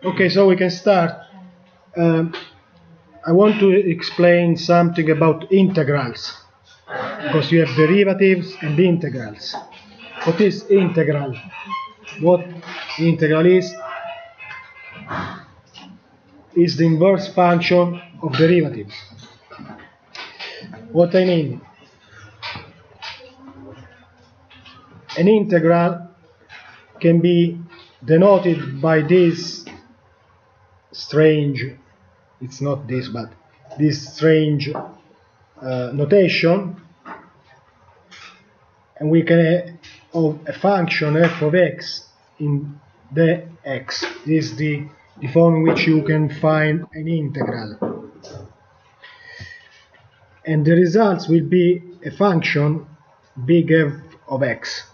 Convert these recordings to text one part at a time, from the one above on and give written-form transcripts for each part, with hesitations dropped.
Okay, so we can start. I want to explain something about integrals, because you have derivatives and integrals. What is integral? What integral is the inverse function of derivatives. What I mean? An integral can be denoted by this strange, it's not this, but this strange notation, and we can have a function f of x in the x. This is the form in which you can find an integral. And the results will be a function big F of x.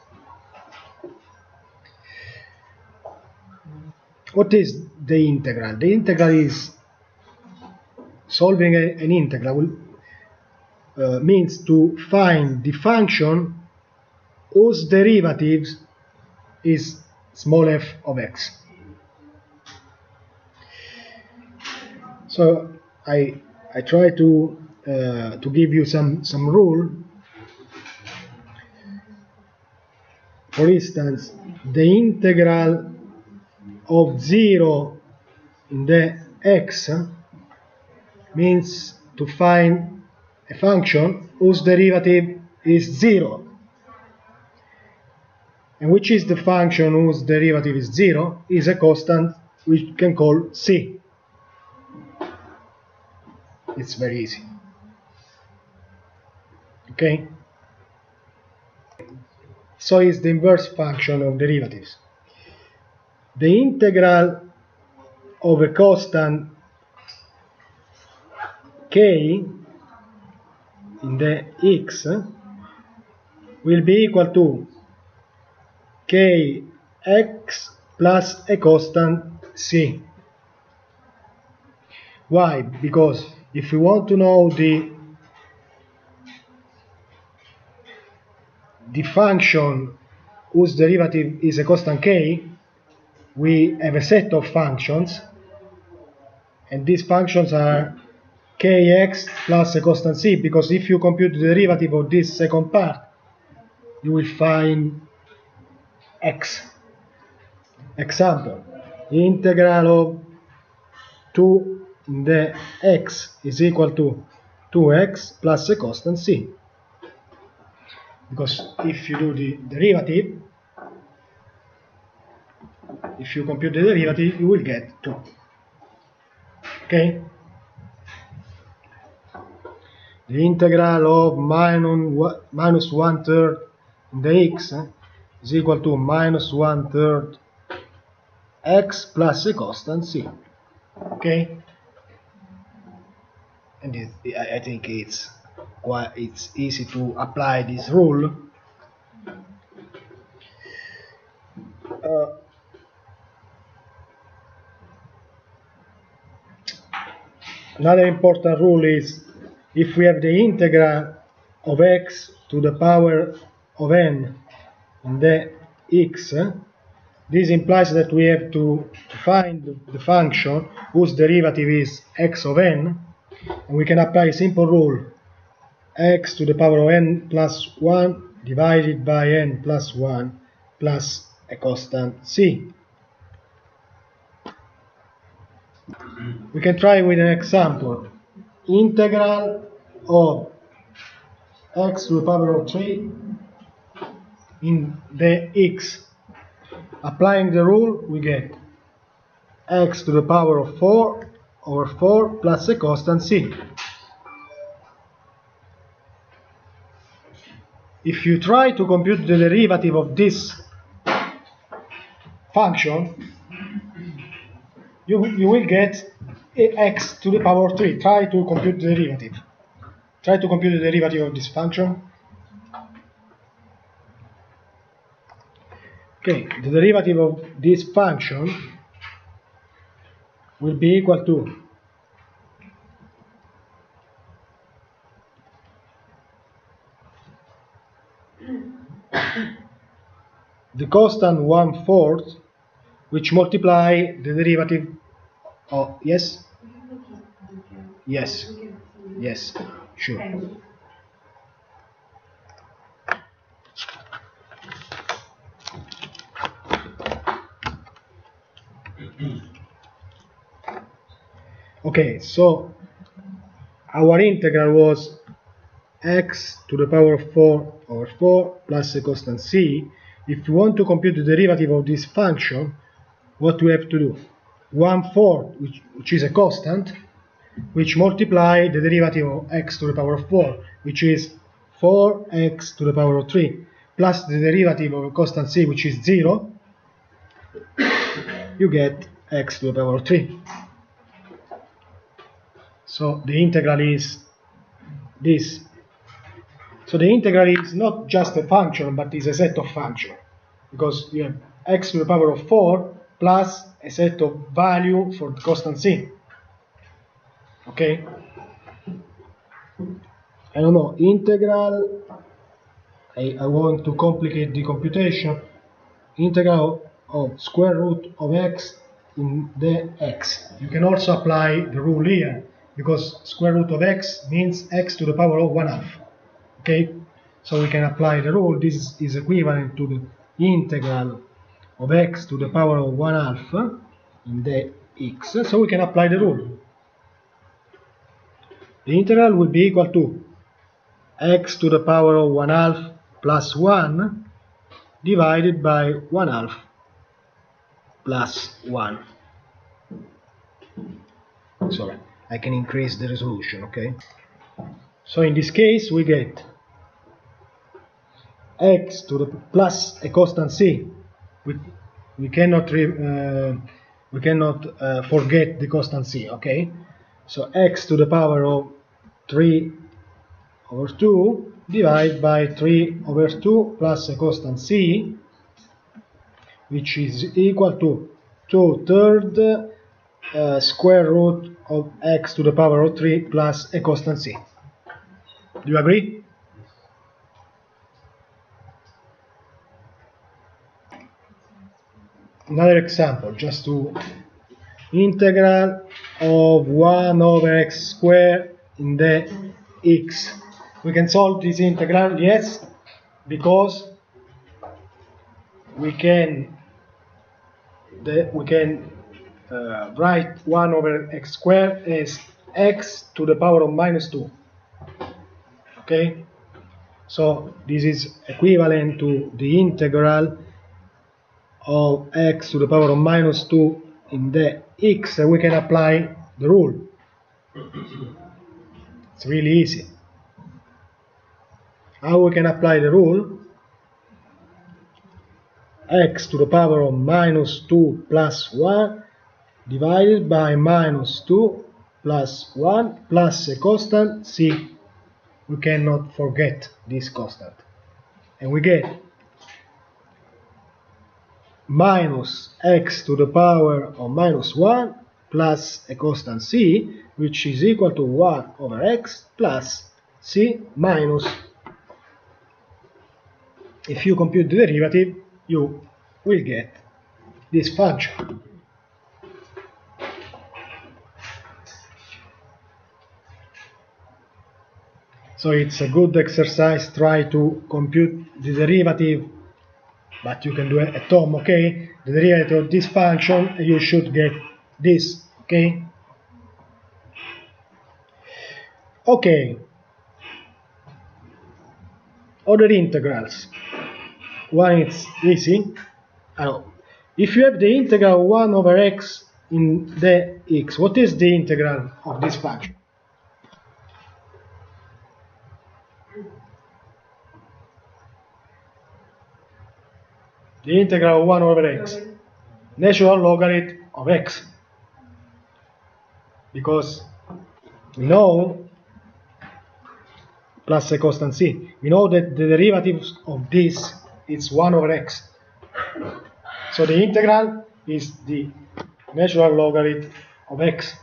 What is the integral? The integral is solving an integral means to find the function whose derivative is small f of x. So I try to give you some rule. For instance, the integral of 0 in the x means to find a function whose derivative is 0. And which is the function whose derivative is 0 is a constant we can call c. It's very easy. Okay? So is the inverse function of derivatives. The integral of a constant k in the x will be equal to kx plus a constant c. Why? Because if we want to know the function whose derivative is a constant k, we have a set of functions, and these functions are kx plus a constant c, because if you compute the derivative of this second part, you will find x. Example, the integral of 2 in the x is equal to 2x plus a constant c. Because if you do the derivative, if you compute the derivative, you will get 2. Okay? The integral of minus 1/3 in the x is equal to minus 1/3 x plus a constant c. Okay? And I think it's easy to apply this rule. Another important rule is if we have the integral of x to the power of n in the x, this implies that we have to find the function whose derivative is x of n, and we can apply a simple rule: x to the power of n plus 1 divided by n plus 1 plus a constant c. We can try with an example. Integral of x to the power of 3 in the x. Applying the rule, we get x to the power of 4 over 4 plus a constant c. If you try to compute the derivative of this function, you will get x to the power of 3. Try to compute the derivative. Try to compute the derivative of this function. Okay, the derivative of this function will be equal to the constant 1/4, which multiply the derivative Oh, yes? Yes. Yes, sure. Okay, so our integral was x to the power of 4 over 4 plus a constant c. If we want to compute the derivative of this function, what do we have to do? 1/4, which is a constant, which multiply the derivative of x to the power of 4, which is 4x to the power of 3, plus the derivative of a constant c, which is 0, you get x to the power of 3. So the integral is this. So the integral is not just a function, but is a set of functions, because you have x to the power of 4 plus a set of value for the constant c. Okay? I don't know, integral, I want to complicate the computation, integral of square root of x in the x. You can also apply the rule here, because square root of x means x to the power of 1/2. Okay? So we can apply the rule. This is equivalent to the integral of x to the power of 1/2 in the x. So we can apply the rule. The integral will be equal to x to the power of 1/2 plus 1 divided by 1/2 plus 1. Sorry, I can increase the resolution, okay? So in this case we get x to the plus a constant c. We cannot forget the constant c, okay? So x to the power of 3 over 2 divided by 3 over 2 plus a constant c, which is equal to 2/3 square root of x to the power of 3 plus a constant c. Do you agree? Another example, just to integral of 1 over x squared in the x. We can solve this integral, yes, because we can write 1 over x squared as x to the power of -2. Okay, so this is equivalent to the integral of x to the power of -2 in the x. We can apply the rule. It's really easy. How we can apply the rule? X to the power of -2 plus 1 divided by -2 plus 1 plus a constant c. We cannot forget this constant. And we get minus x to the power of -1 plus a constant c, which is equal to 1 over x plus c minus. If you compute the derivative, you will get this function. So it's a good exercise, try to compute the derivative, but you can do it at home, okay? The derivative of this function, you should get this, okay? Okay. Other integrals. One is easy. If you have the integral 1 over x in the x, what is the integral of this function? The integral of 1 over x, natural logarithm of x, because we know, plus a constant c, we know that the derivative of this is 1 over x. So the integral is the natural logarithm of x.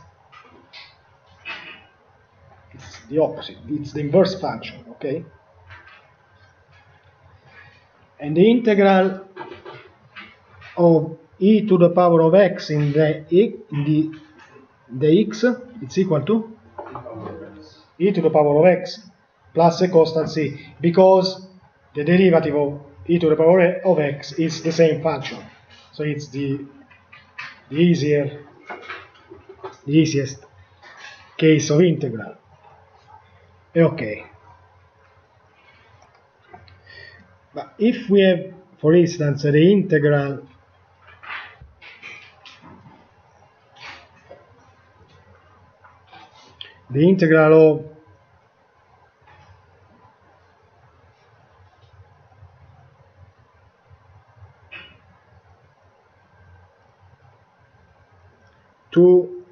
It's the opposite, it's the inverse function, okay? And the integral of e to the power of x in the the x it's equal to e to the power of x plus a constant c, because the derivative of e to the power of x is the same function. So it's the easiest case of integral. Okay. But if we have, for instance, the integral of two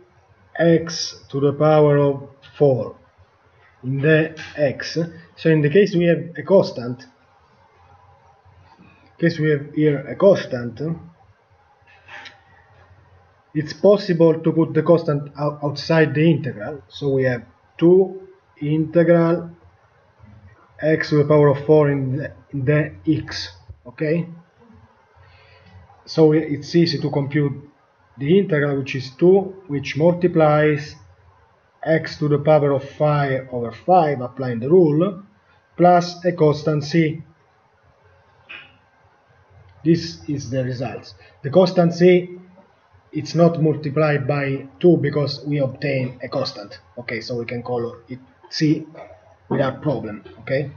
x to the power of 4 in the x, so in the case we have a constant, it's possible to put the constant outside the integral. So we have 2 integral x to the power of 4 in the x, okay? So it's easy to compute the integral, which is 2, which multiplies x to the power of 5 over 5, applying the rule, plus a constant c. This is the result. The constant c, it's not multiplied by 2 because we obtain a constant. Okay, so we can call it c without problem. Okay.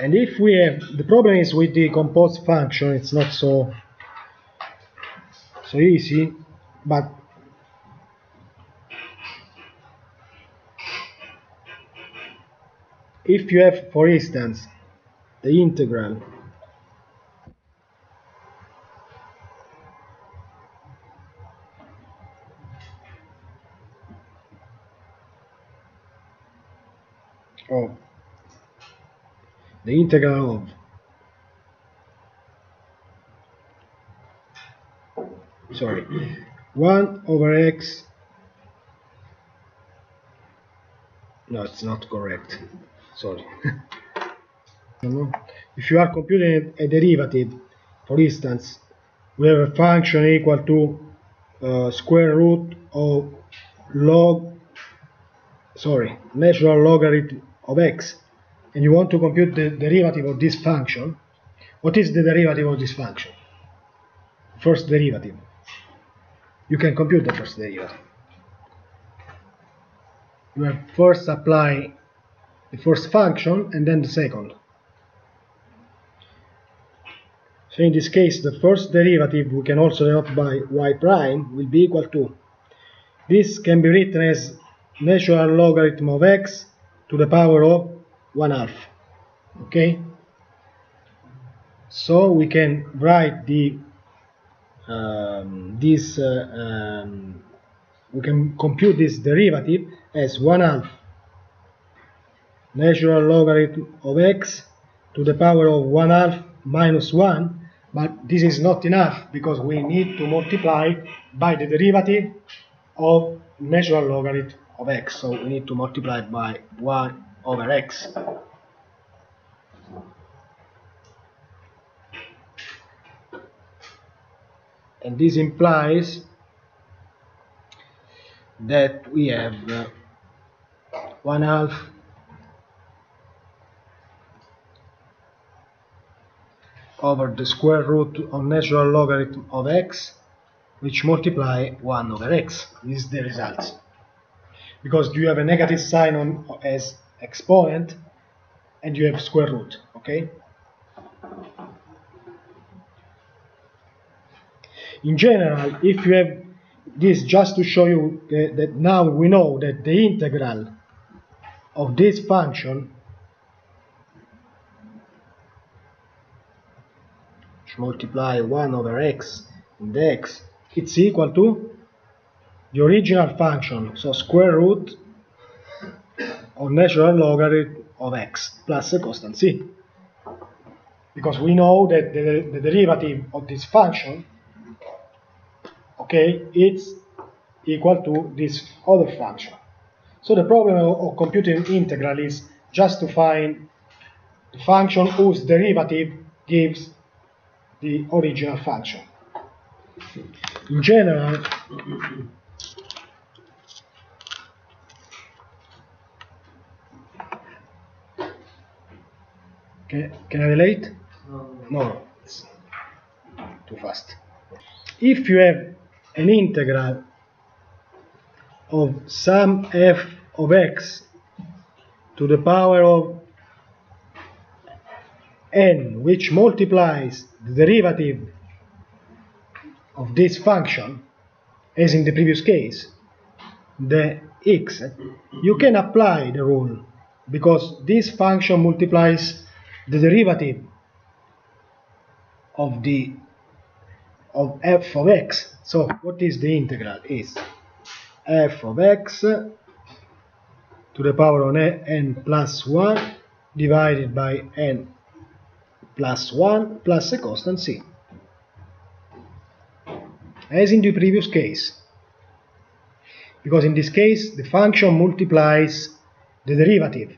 And if we have, the problem is with the composed function, it's not so easy, but if you have, for instance, the integral of 1 over x, no, it's not correct, sorry. If you are computing a derivative, for instance, we have a function equal to square root of natural logarithm of x, and you want to compute the derivative of this function. What is the derivative of this function? First derivative. You can compute the first derivative. You have first apply the first function and then the second. So in this case, the first derivative we can also denote by y prime will be equal to, this can be written as natural logarithm of x to the power of 1/2. Okay? So we can write we can compute this derivative as 1/2 natural logarithm of x to the power of 1/2 minus 1, but this is not enough because we need to multiply by the derivative of natural logarithm of x, so we need to multiply by 1 over x. And this implies that we have 1/2 over the square root of natural logarithm of x, which multiply 1 over x. This is the result. Because you have a negative sign as exponent and you have square root, okay? In general, if you have this, just to show you that now we know that the integral of this function, which multiply 1 over x in the x, it's equal to the original function, so square root of natural logarithm of x plus a constant c. Because we know that the derivative of this function, okay, it's equal to this other function. So the problem of computing integral is just to find the function whose derivative gives the original function. In general, can I relate? No, it's too fast. If you have an integral of sum f of x to the power of n, which multiplies the derivative of this function, as in the previous case, the x, you can apply the rule, because this function multiplies the derivative of f of x. So what is the integral? Is f of x to the power of n plus 1 divided by n plus 1 plus a constant c, as in the previous case, because in this case the function multiplies the derivative.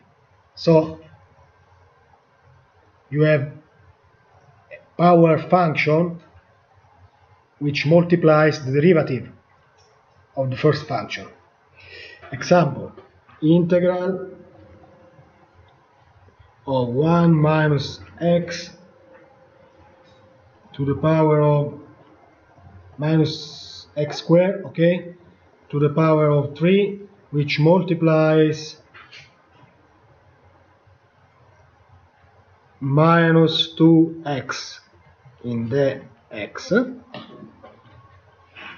So you have a power function which multiplies the derivative of the first function. Example, integral of 1 minus x to the power of minus x squared, okay, to the power of 3, which multiplies minus 2x in the x.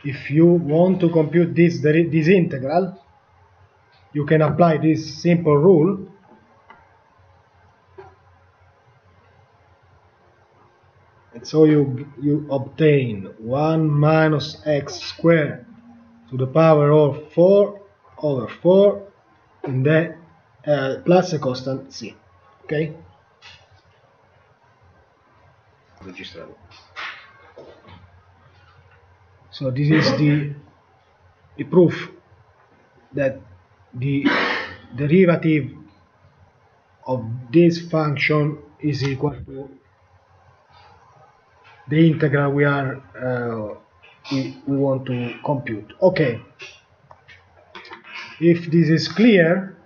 If you want to compute this integral, you can apply this simple rule, and so you obtain 1 minus x squared to the power of 4 over 4 in the plus a constant c. Okay? So this is the proof that the derivative of this function is equal to the integral we want to compute. Okay. If this is clear,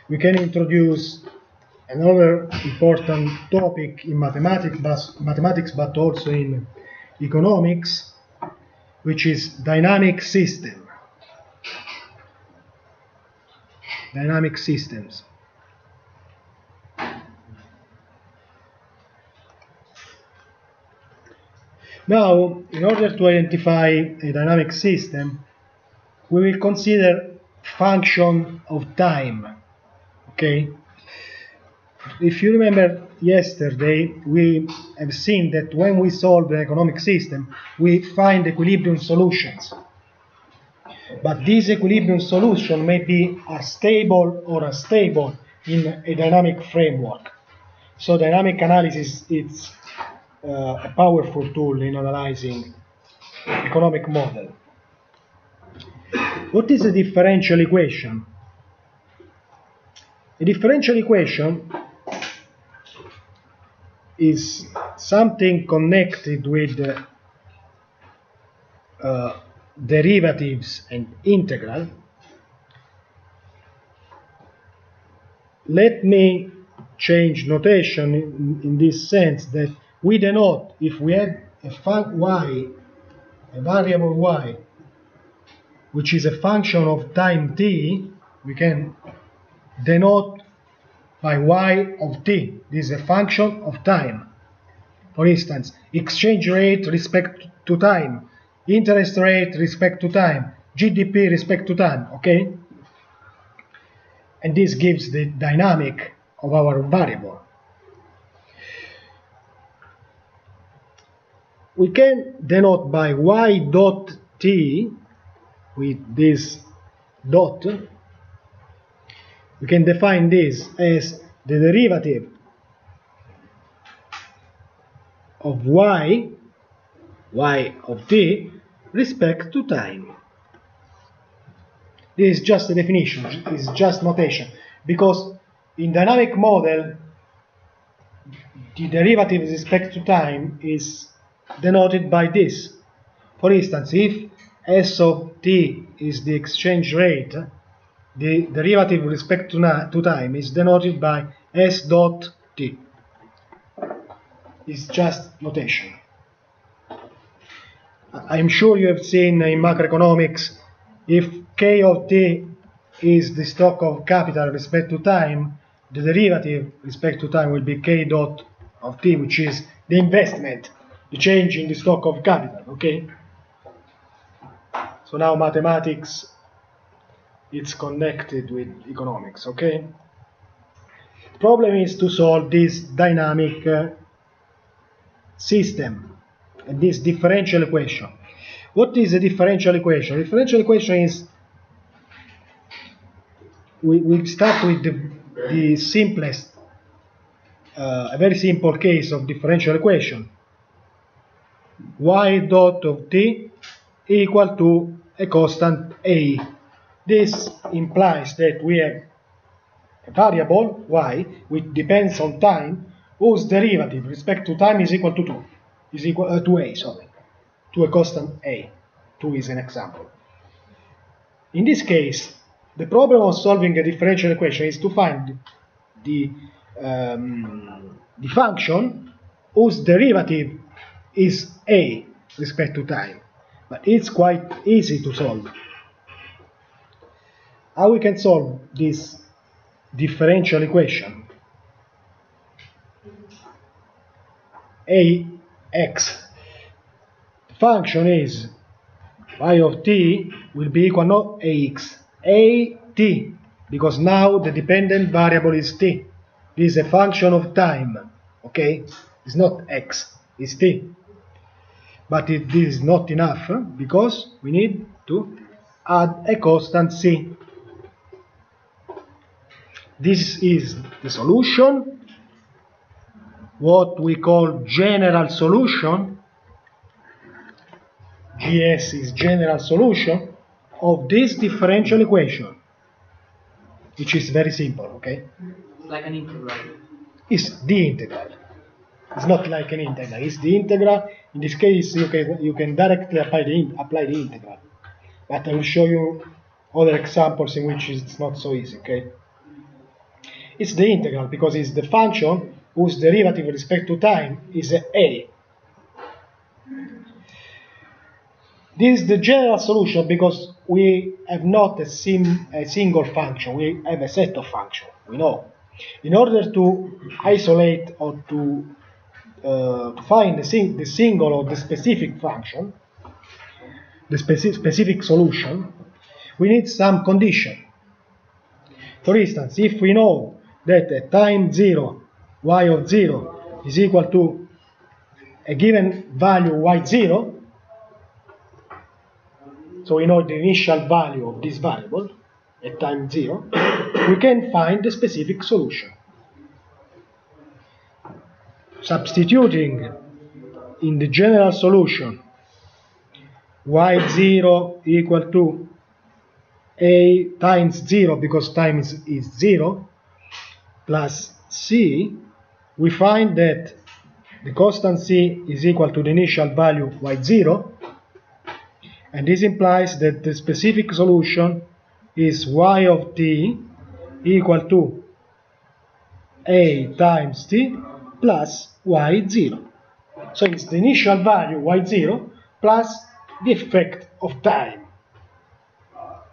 we can introduce another important topic in mathematics, but also in economics, which is dynamic system. Dynamic systems. Now, in order to identify a dynamic system, we will consider function of time. Okay? If you remember yesterday, we have seen that when we solve an economic system, we find equilibrium solutions. But this equilibrium solution may be stable or unstable in a dynamic framework. So dynamic analysis is a powerful tool in analyzing economic model. What is a differential equation? A differential equation is something connected with derivatives and integral. Let me change notation in this sense, that we denote, if we have a variable y, which is a function of time t, we can denote by y of t. This is a function of time. For instance, exchange rate respect to time, interest rate respect to time, GDP respect to time, okay? And this gives the dynamic of our variable. We can denote by y dot t, with this dot, we can define this as the derivative of y of t, respect to time. This is just a definition, it's just notation. because in dynamic model the derivative with respect to time is denoted by this. For instance, if S of t is the exchange rate, the derivative with respect to time is denoted by S dot t. It's just notation. I'm sure you have seen in macroeconomics, if K of t is the stock of capital with respect to time, the derivative with respect to time will be K dot of t, which is the investment, the change in the stock of capital, okay? So now mathematics, it's connected with economics, okay? The problem is to solve this dynamic system and this differential equation. What is a differential equation? A differential equation is, we start with the simplest, a very simple case of differential equation. Y dot of t equal to a constant a. This implies that we have a variable y which depends on time, whose derivative with respect to time is equal to 2, is equal to a, sorry, to a constant a. 2 is an example. In this case, the problem of solving a differential equation is to find the function whose derivative is a with respect to time, but it's quite easy to solve. How we can solve this differential equation? Ax, the function is y of t will be equal not ax, at, because now the dependent variable is t. This is a function of time, okay? It's not x, it's t. But this is not enough because we need to add a constant c. This is the solution, what we call general solution. GS is general solution of this differential equation, which is very simple, okay? It's like an integral. It's the integral. It's not like an integral. It's the integral. In this case, you can directly apply the integral. But I will show you other examples in which it's not so easy, okay? It's the integral because it's the function whose derivative with respect to time is a. This is the general solution because we have not a single function, we have a set of functions, we know. In order to isolate or to find the single or the specific function, the specific solution, we need some condition. For instance, if we know that at time 0, y of 0 is equal to a given value y0, so we know the initial value of this variable at time 0, we can find the specific solution. Substituting in the general solution y0 equal to a times 0, because time is 0, plus c, we find that the constant c is equal to the initial value y0, and this implies that the specific solution is y of t equal to a times t plus y0. So it's the initial value y0 plus the effect of time.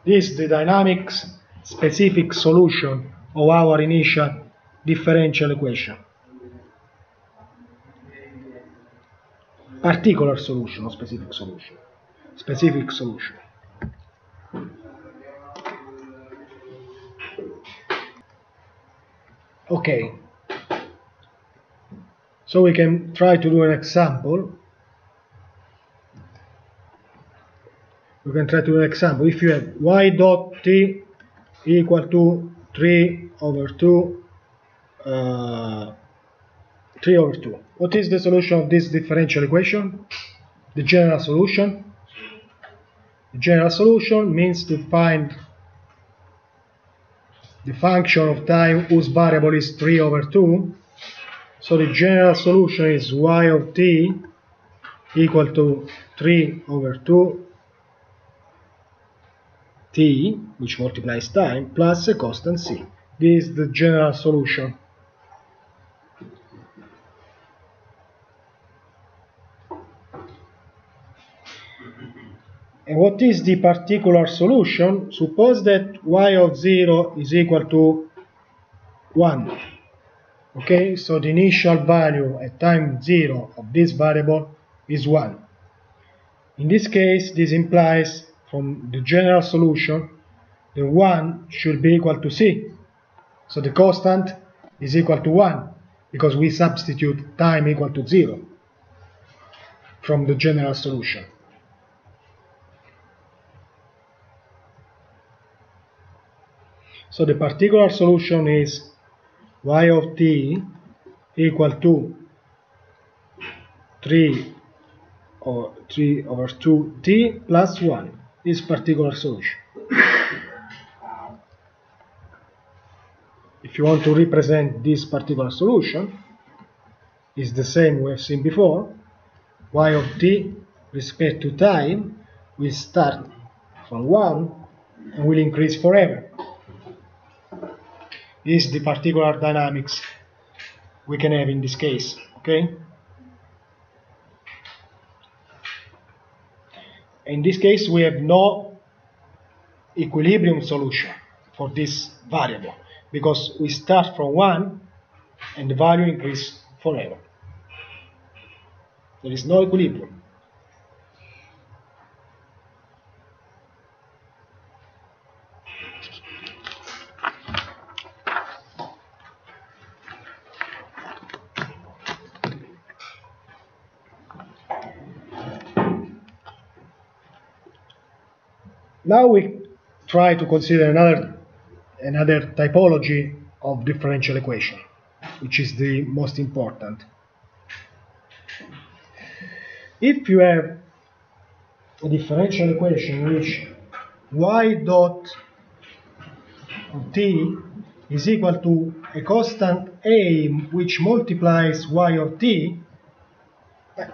This is the dynamics specific solution of our initial differential equation. Particular solution, not specific solution. Specific solution. Okay. So we can try to do an example. We can try to do an example. If you have y dot t equal to 3 over 2, 3 over 2. What is the solution of this differential equation? The general solution. The general solution means to find the function of time whose variable is 3 over 2. So the general solution is y of t equal to 3 over 2 t, which multiplies time, plus a constant c. This is the general solution. And what is the particular solution? Suppose that y of 0 is equal to 1. Okay, so the initial value at time 0 of this variable is 1. In this case, this implies from the general solution the 1 should be equal to c. So the constant is equal to 1 because we substitute time equal to 0 from the general solution. So the particular solution is y of t equal to 3 over 2t plus 1, this particular solution. If you want to represent this particular solution, it's the same we have seen before. Y of t respect to time will start from 1 and will increase forever. This is the particular dynamics we can have in this case, okay? In this case, we have no equilibrium solution for this variable because we start from 1 and the value increases forever. There is no equilibrium. Now we try to consider another typology of differential equation, which is the most important. If you have a differential equation in which y dot of t is equal to a constant a which multiplies y of t,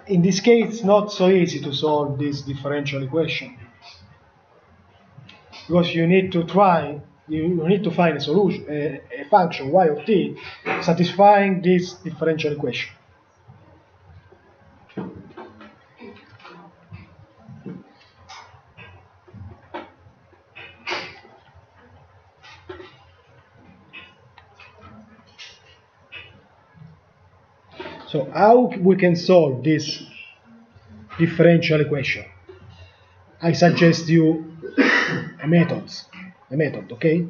in this case it's not so easy to solve this differential equation because you need to find a solution, a function y of t satisfying this differential equation. So how we can solve this differential equation? I suggest you a method, okay?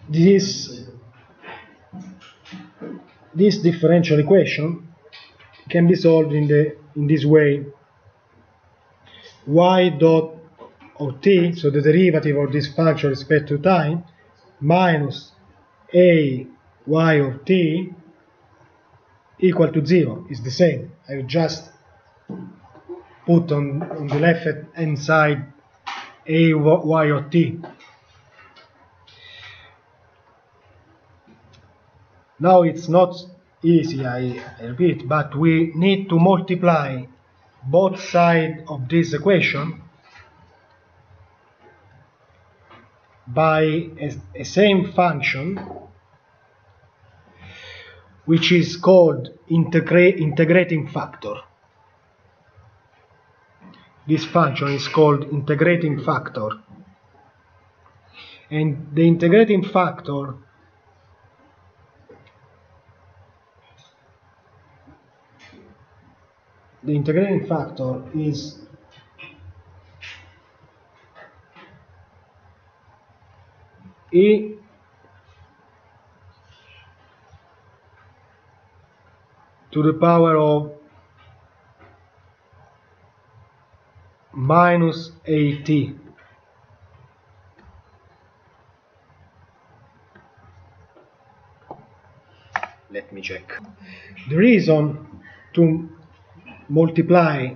This differential equation can be solved in this way. Y dot of t, so the derivative of this function with respect to time, minus a y of t equal to 0 is the same. I just put on the left hand side a y of t. Now it's not easy, I repeat, but we need to multiply both sides of this equation by a same function which is called integrating factor. This function is called integrating factor, and the integrating factor is e to the power of minus at. Let me check. The reason to multiply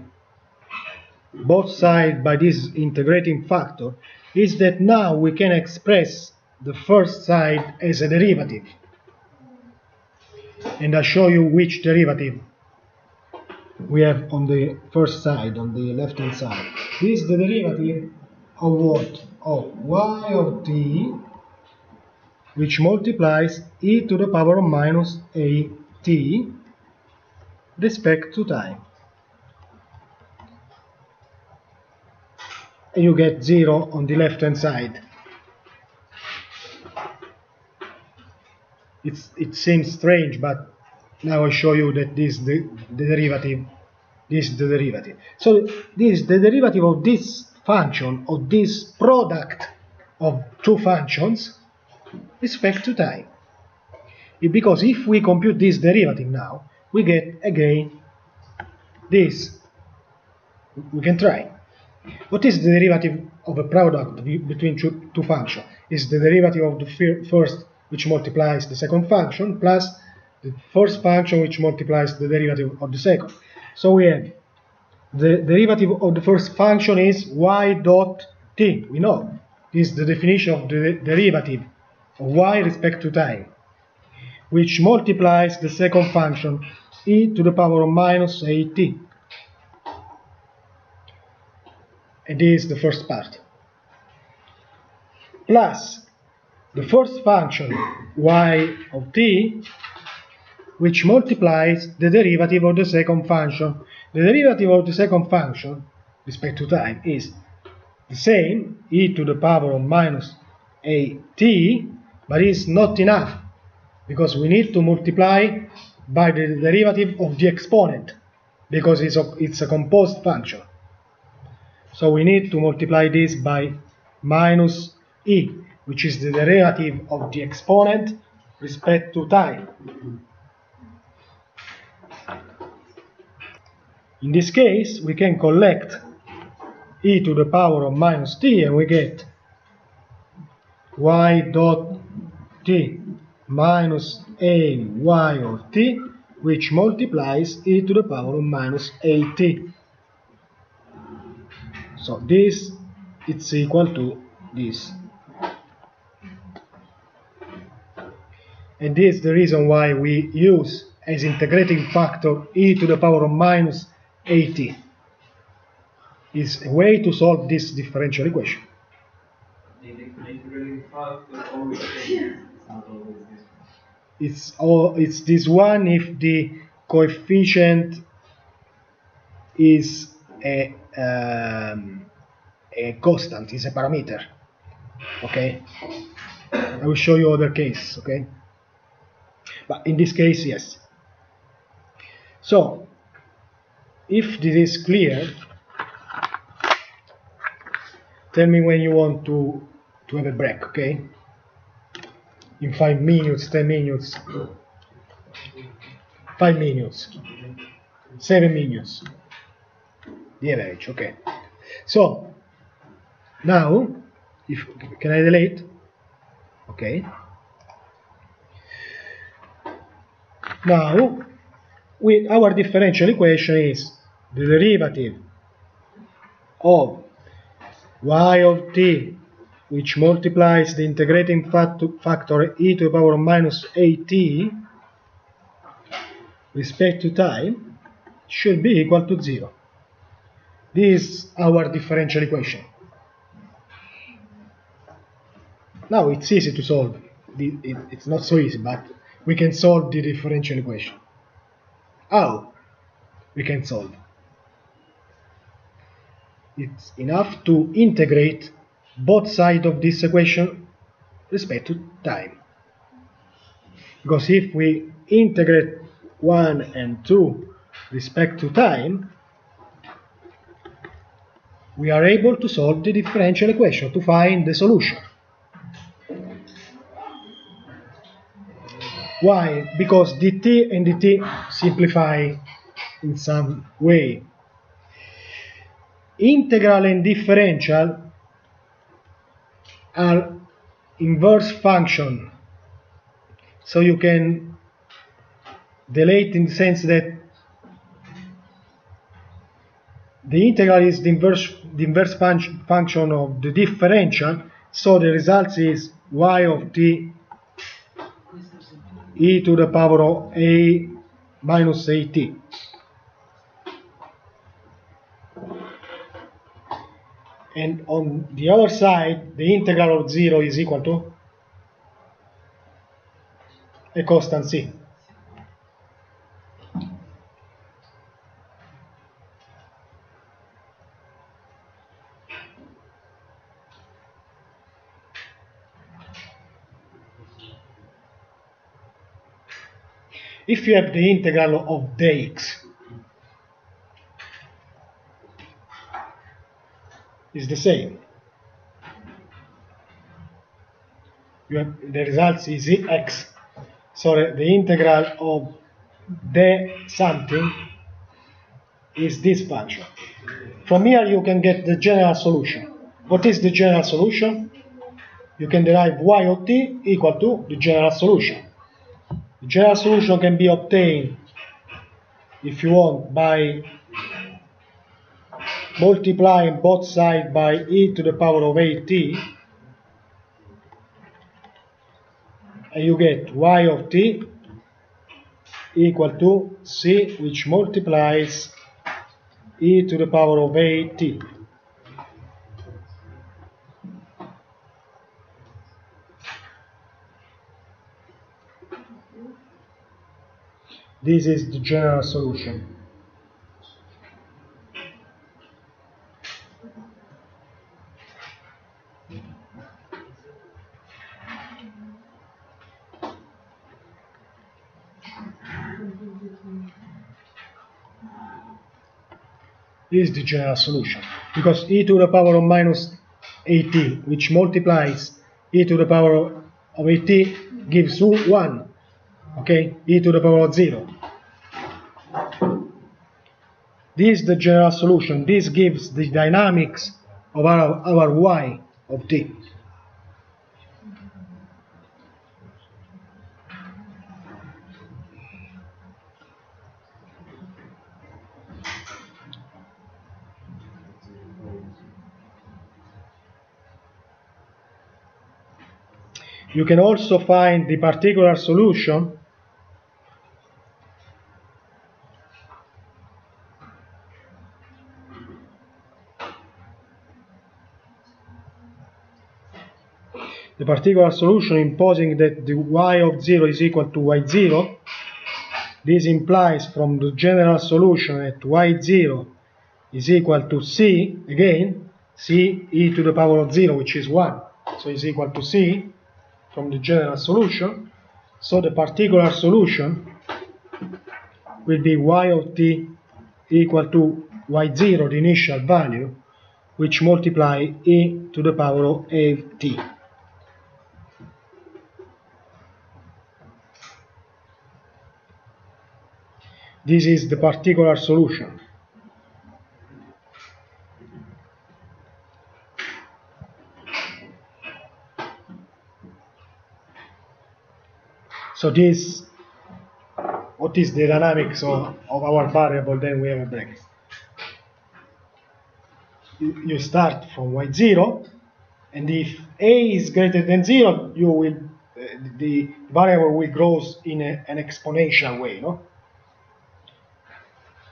both sides by this integrating factor is that now we can express the first side as a derivative. And I'll show you which derivative we have on the first side, on the left hand side. This is the derivative of what? Of y of t, which multiplies e to the power of minus a t respect to time. And you get 0 on the left hand side. It seems strange, but now I'll show you that this is the derivative. This is the derivative. So this is the derivative of this function, of this product of two functions respect to time. Because if we compute this derivative now, we get again this. We can try. What is the derivative of a product between two functions? Is the derivative of the first, which multiplies the second function, plus the first function which multiplies the derivative of the second. So we have the derivative of the first function is y dot t. We know this is the definition of the derivative of y respect to time, which multiplies the second function e to the power of minus a t. And this is the first part. Plus the first function y of t, which multiplies the derivative of the second function. The derivative of the second function respect to time is the same, e to the power of minus a t, but it's not enough, because we need to multiply by the derivative of the exponent, because it's a composed function. So we need to multiply this by minus e, which is the derivative of the exponent respect to time. In this case, we can collect e to the power of minus t, and we get y dot t minus a y of t, which multiplies e to the power of minus a t. So this it's equal to this. And this is the reason why we use as integrating factor e to the power of minus a t. It's a way to solve this differential equation. The integrating factor always changes. It's not always this It's one. it's this one if the coefficient is a constant, is a parameter. Okay, I will show you other cases. Okay, but in this case, yes. So if this is clear, tell me when you want to have a break. Okay, in 5 minutes, 10 minutes, 5 minutes, 7 minutes, the average. Okay, so now can I delete? Okay, now our differential equation is the derivative of y of t, which multiplies the integrating factor e to the power of minus a t respect to time, should be equal to 0. This is our differential equation. Now it's easy to solve. It's not so easy, but we can solve the differential equation. How we can solve? It's enough to integrate both sides of this equation respect to time. Because if we integrate 1 and 2 respect to time, we are able to solve the differential equation, to find the solution. Why? Because dt and dt simplify in some way. Integral and differential are inverse function, so you can delete in the sense that the integral is the inverse function of the differential, so the result is y of t e to the power of a minus at. And on the other side, the integral of 0 is equal to a constant c. If you have the integral of dx is the same, you have, the result is x. So the integral of the something is this function. From here you can get the general solution. What is the general solution? You can derive y of t equal to the general solution. The general solution can be obtained, if you want, by multiplying both sides by e to the power of at, and you get y of t equal to c, which multiplies e to the power of at. This is the general solution. This is the general solution, because e to the power of minus at, which multiplies e to the power of at, gives you 1, okay, e to the power of 0. This is the general solution. This gives the dynamics of our y of t. You can also find the particular solution imposing that the y of 0 is equal to y0. This implies from the general solution that y0 is equal to c, again, c e to the power of 0, which is 1, so is equal to c from the general solution. So the particular solution will be y of t equal to y0, the initial value, which multiply e to the power of at. This is the particular solution. So this, what is the dynamics of our variable? Then we have a bracket. You start from y0, and if a is greater than 0, you will the variable will grow in an exponential way, no?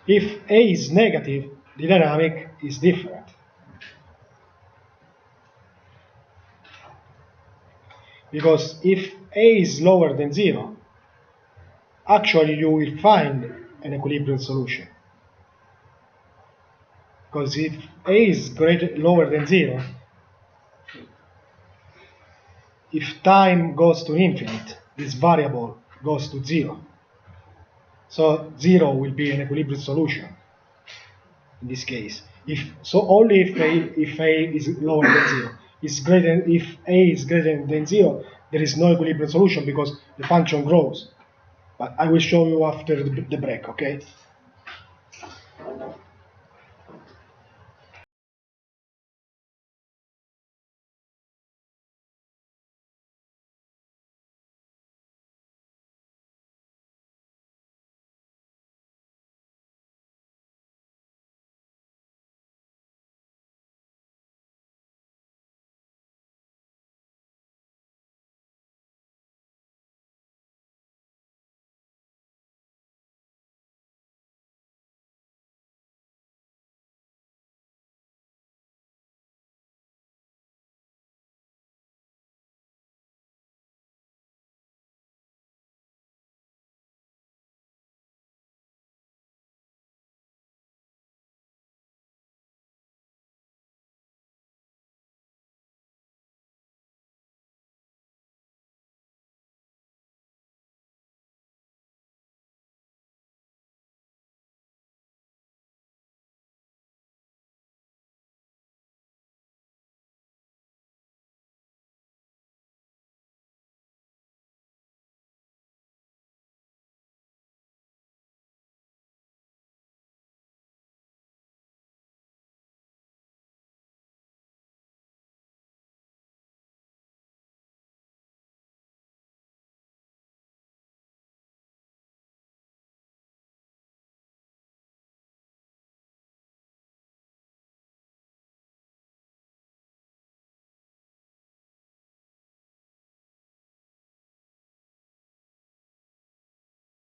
If a is negative, the dynamic is different. Because if a is lower than 0, actually you will find an equilibrium solution. Because if a is lower than 0, if time goes to infinite, this variable goes to 0. So 0 will be an equilibrium solution in this case. Only if a is lower than 0. If a is greater than 0, there is no equilibrium solution because the function grows. But I will show you after the break, okay?